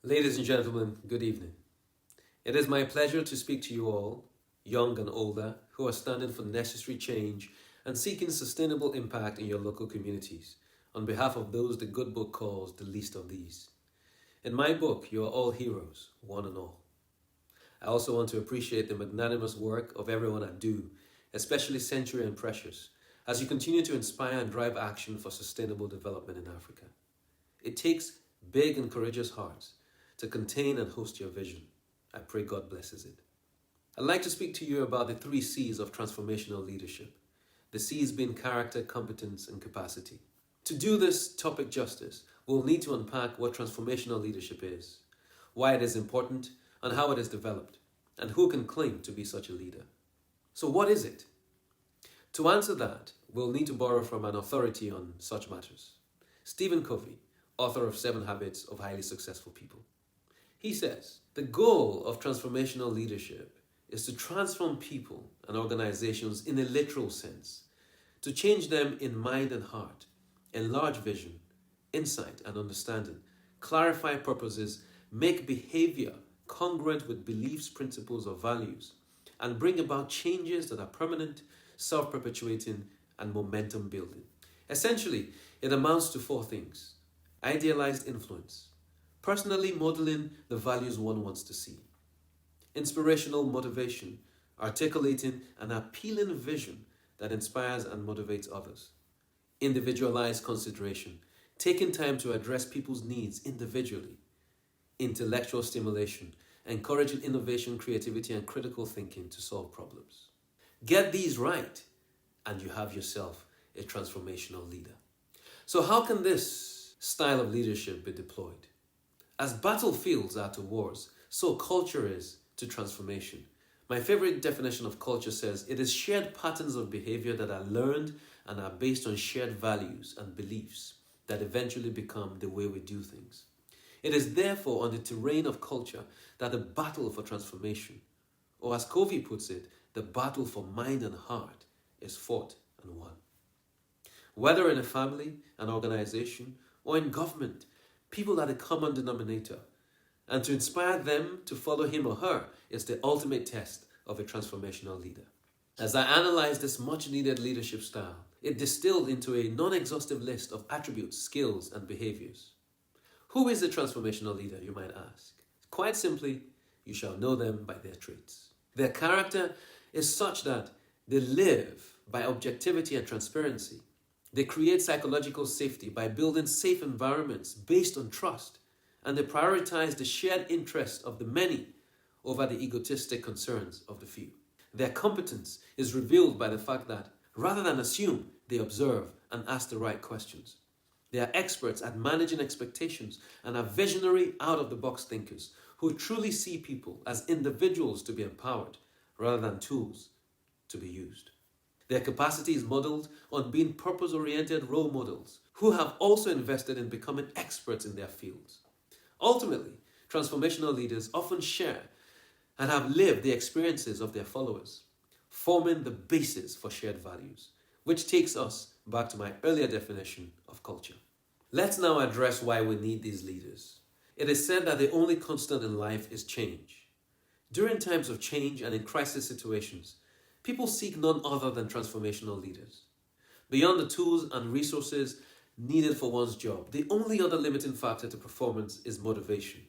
Ladies and gentlemen, good evening. It is my pleasure to speak to you all, young and older, who are standing for necessary change and seeking sustainable impact in your local communities, on behalf of those the good book calls the least of these. In my book, you are all heroes, one and all. I also want to appreciate the magnanimous work of everyone at Do, especially Century and Precious, as you continue to inspire and drive action for sustainable development in Africa. It takes big and courageous hearts to contain and host your vision. I pray God blesses it. I'd like to speak to you about the 3 C's of transformational leadership. The C's being character, competence, and capacity. To do this topic justice, we'll need to unpack what transformational leadership is, why it is important, and how it is developed, and who can claim to be such a leader. So what is it? To answer that, we'll need to borrow from an authority on such matters. Stephen Covey, author of 7 Habits of Highly Successful People. He says, the goal of transformational leadership is to transform people and organizations in a literal sense, to change them in mind and heart, enlarge vision, insight and understanding, clarify purposes, make behavior congruent with beliefs, principles, or values, and bring about changes that are permanent, self-perpetuating, and momentum building. Essentially, it amounts to 4 things. Idealized influence, personally modeling the values one wants to see. Inspirational motivation, articulating an appealing vision that inspires and motivates others. Individualized consideration, taking time to address people's needs individually. Intellectual stimulation, encouraging innovation, creativity, and critical thinking to solve problems. Get these right, and you have yourself a transformational leader. So how can this style of leadership be deployed? As battlefields are to wars, so culture is to transformation. My favorite definition of culture says it is shared patterns of behavior that are learned and are based on shared values and beliefs that eventually become the way we do things. It is therefore on the terrain of culture that the battle for transformation, or as Covey puts it, the battle for mind and heart, is fought and won. Whether in a family, an organization, or in government, people are the common denominator, and to inspire them to follow him or her is the ultimate test of a transformational leader. As I analyzed this much-needed leadership style, it distilled into a non-exhaustive list of attributes, skills, and behaviors. Who is a transformational leader, you might ask? Quite simply, you shall know them by their traits. Their character is such that they live by objectivity and transparency. They create psychological safety by building safe environments based on trust, and they prioritize the shared interests of the many over the egotistic concerns of the few. Their competence is revealed by the fact that, rather than assume, they observe and ask the right questions. They are experts at managing expectations and are visionary, out-of-the-box thinkers who truly see people as individuals to be empowered rather than tools to be used. Their capacity is modeled on being purpose-oriented role models who have also invested in becoming experts in their fields. Ultimately, transformational leaders often share and have lived the experiences of their followers, forming the basis for shared values, which takes us back to my earlier definition of culture. Let's now address why we need these leaders. It is said that the only constant in life is change. During times of change and in crisis situations, people seek none other than transformational leaders. Beyond the tools and resources needed for one's job, the only other limiting factor to performance is motivation.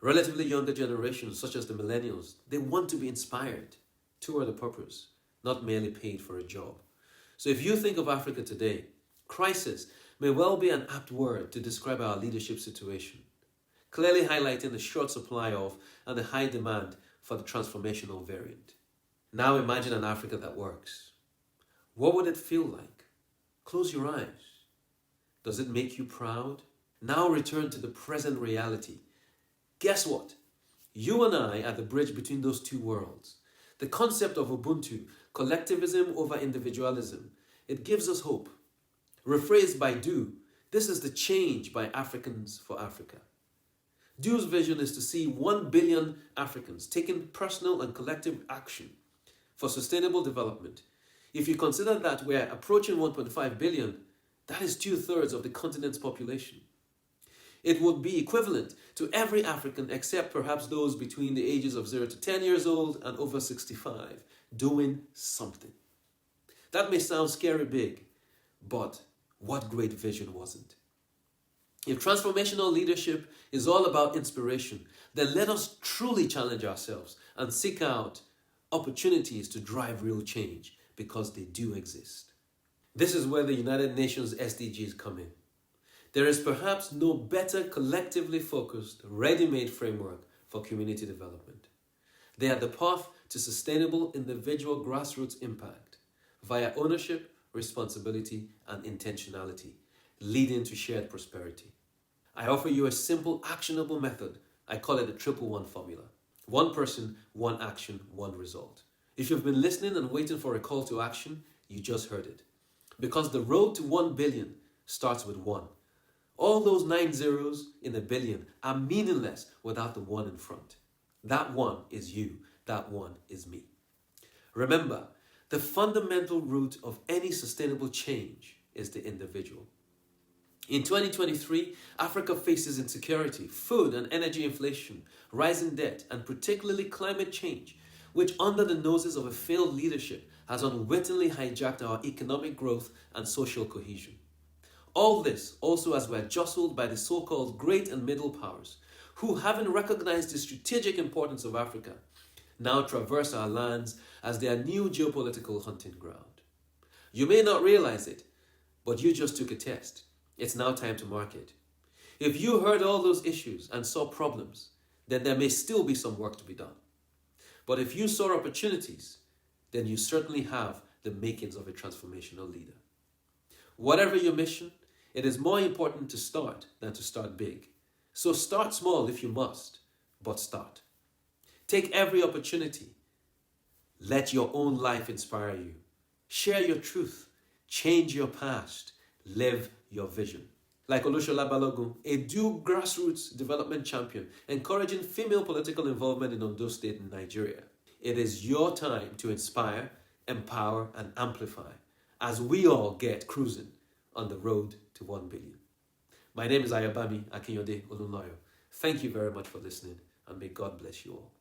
Relatively younger generations, such as the millennials, they want to be inspired toward a purpose, not merely paid for a job. So if you think of Africa today, crisis may well be an apt word to describe our leadership situation, clearly highlighting the short supply of and the high demand for the transformational variant. Now imagine an Africa that works. What would it feel like? Close your eyes. Does it make you proud? Now return to the present reality. Guess what? You and I are the bridge between those 2 worlds. The concept of UBUNTU, collectivism over individualism, it gives us hope. Rephrased by Do, this is the change by Africans for Africa. Do's vision is to see 1 billion Africans taking personal and collective action for sustainable development. If you consider that we're approaching 1.5 billion, that is 2/3 of the continent's population. It would be equivalent to every African except perhaps those between the ages of 0 to 10 years old and over 65 doing something. That may sound scary big, but what great vision wasn't? If transformational leadership is all about inspiration, then let us truly challenge ourselves and seek out opportunities to drive real change, because they do exist. This is where the United Nations SDGs come in. There is perhaps no better collectively focused, ready-made framework for community development. They are the path to sustainable individual grassroots impact via ownership, responsibility, and intentionality, leading to shared prosperity. I offer you a simple, actionable method. I call it the 111 formula. One person, one action, one result. If you've been listening and waiting for a call to action, you just heard it. Because the road to 1 billion starts with one. All those 9 zeros in a billion are meaningless without the one in front. That one is you. That one is me. Remember, the fundamental root of any sustainable change is the individual. In 2023, Africa faces insecurity, food and energy inflation, rising debt, and particularly climate change, which under the noses of a failed leadership has unwittingly hijacked our economic growth and social cohesion. All this also as we're jostled by the so-called great and middle powers, who, having recognized the strategic importance of Africa, now traverse our lands as their new geopolitical hunting ground. You may not realize it, but you just took a test. It's now time to mark it. If you heard all those issues and saw problems, then there may still be some work to be done. But if you saw opportunities, then you certainly have the makings of a transformational leader. Whatever your mission, it is more important to start than to start big. So start small if you must, but start. Take every opportunity. Let your own life inspire you. Share your truth. Change your past. Live your vision. Like Olushola Balogun, a due grassroots development champion, encouraging female political involvement in Ondo State in Nigeria. It is your time to inspire, empower, and amplify as we all get cruising on the road to 1 billion. My name is Ayobami Akinyode OLUNLOYO. Thank you very much for listening, and may God bless you all.